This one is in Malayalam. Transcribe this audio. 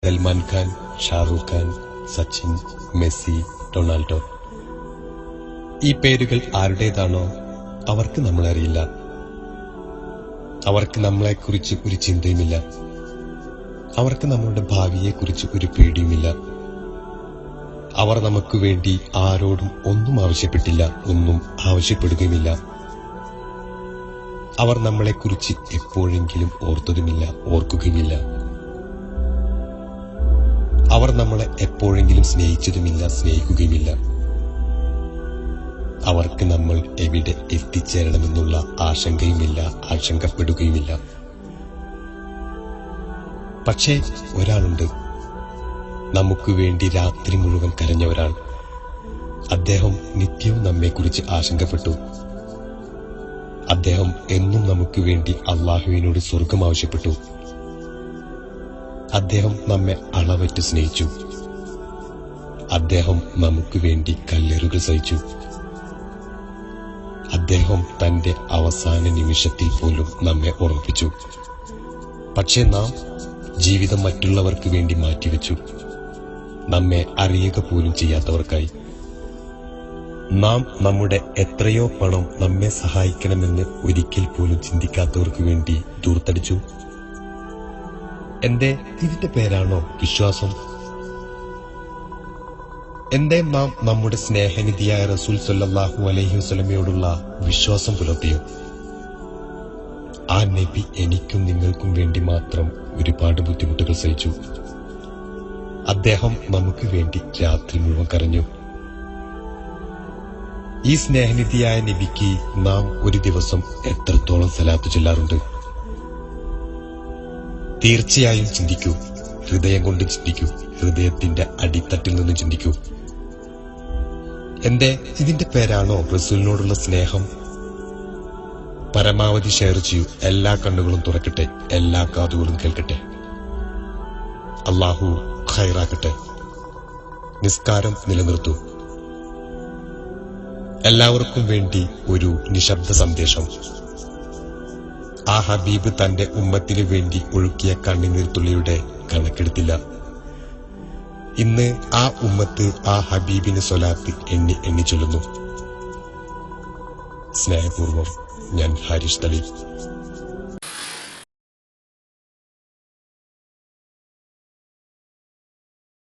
Salman Khan, Shahrukh Khan, Sachin, Messi, Ronaldo. ഈ പേരുകൾ ആരുടേതാണോ അവർക്ക് നമ്മളറിയില്ല. അവർക്ക് നമ്മളെക്കുറിച്ച് ഒരു ചിന്തയുമില്ല. അവർക്ക് നമ്മളുടെ ഭാവിയെക്കുറിച്ച് ഒരു പേടിയുമില്ല. അവർ നമുക്ക് വേണ്ടി ആരോടും ഒന്നും ആവശ്യപ്പെട്ടില്ല, ഒന്നും ആവശ്യപ്പെടുകയുമില്ല. അവർ നമ്മളെക്കുറിച്ച് എപ്പോഴെങ്കിലും ഓർത്തതുമില്ല, ഓർക്കുകയുമില്ല. അവർ നമ്മളെ എപ്പോഴെങ്കിലും സ്നേഹിച്ചതുമില്ല, സ്നേഹിക്കുകയുമില്ല. അവർക്ക് നമ്മൾ എവിടെ എത്തിച്ചേരണമെന്നുള്ള ആശങ്കയുമില്ല, ആശങ്കപ്പെടുകയുമില്ല. പക്ഷേ ഒരാളുണ്ട്, നമുക്ക് വേണ്ടി രാത്രി മുഴുവൻ കരഞ്ഞ ഒരാൾ. അദ്ദേഹം നിത്യവും നമ്മെക്കുറിച്ച് ആശങ്കപ്പെട്ടു. അദ്ദേഹം എന്നും നമുക്ക് വേണ്ടി അള്ളാഹുവിനോട് സ്വർഗം ആവശ്യപ്പെട്ടു. അദ്ദേഹം നമ്മെ അളവറ്റ് സ്നേഹിച്ചു. അദ്ദേഹം നമുക്ക് വേണ്ടി കല്ലേറുകൾ സഹിച്ചു. അദ്ദേഹം തന്റെ അവസാന നിമിഷത്തിൽ പോലും നമ്മെ ഓർമ്മിപ്പിച്ചു. പക്ഷേ നാം ജീവിതം മറ്റുള്ളവർക്ക് വേണ്ടി മാറ്റിവെച്ചു, നമ്മെ അറിയുക പോലും ചെയ്യാത്തവർക്കായി. നാം നമ്മുടെ എത്രയോ പണം നമ്മെ സഹായിക്കണമെന്ന് ഒരിക്കൽ പോലും ചിന്തിക്കാത്തവർക്ക് വേണ്ടി ദൂർത്തടിച്ചു. എന്തേ ഇതിന്റെ പേരാണോ വിശ്വാസം? എന്തേ നാം നമ്മുടെ സ്നേഹനിധിയായ റസൂൽ സല്ലല്ലാഹു അലൈഹി വസല്ലമയോടുള്ള വിശ്വാസം പുലർത്തിയോ? ആ നബി എനിക്കും നിങ്ങൾക്കും വേണ്ടി മാത്രം ഒരുപാട് ബുദ്ധിമുട്ടുകൾ സഹിച്ചു. അദ്ദേഹം നമുക്ക് വേണ്ടി രാത്രി മുഴുവൻ കരഞ്ഞു. ഈ സ്നേഹനിധിയായ നബിക്ക് നാം ഒരു ദിവസം എത്രത്തോളം സലാത്ത് ചൊല്ലാറുണ്ട്? തീർച്ചയായും ചിന്തിക്കൂ, ഹൃദയം കൊണ്ട് ചിന്തിക്കൂ, ഹൃദയത്തിന്റെ അടിത്തട്ടിൽ നിന്ന് ചിന്തിക്കൂ. എന്തേ ഇതിന്റെ പേരാണോ റസൂലിനോടുള്ള സ്നേഹം? പരമാവധി ഷെയർ ചെയ്യൂ. എല്ലാ കണ്ണുകളും തുറക്കട്ടെ, എല്ലാ കാതുകളും കേൾക്കട്ടെ. അല്ലാഹു ഖൈറാക്കട്ടെ. നിസ്കാരം നിലനിർത്തൂ. എല്ലാവർക്കും വേണ്ടി ഒരു നിശബ്ദ സന്ദേശം. ആ ഹബീബ് തന്റെ ഉമ്മത്തിനു വേണ്ടി ഒഴുക്കിയ കണ്ണുനീർ തുള്ളിയുടെ കണക്കെടുത്തില്ല. ഇന്ന് ആ ഉമ്മത്ത് ആ ഹബീബിന് സ്വലാത്ത് എണ്ണി എണ്ണി ചൊല്ലുന്നു. സ്നേഹപൂർവം, ഞാൻ ഹാരിഷ് തലീം.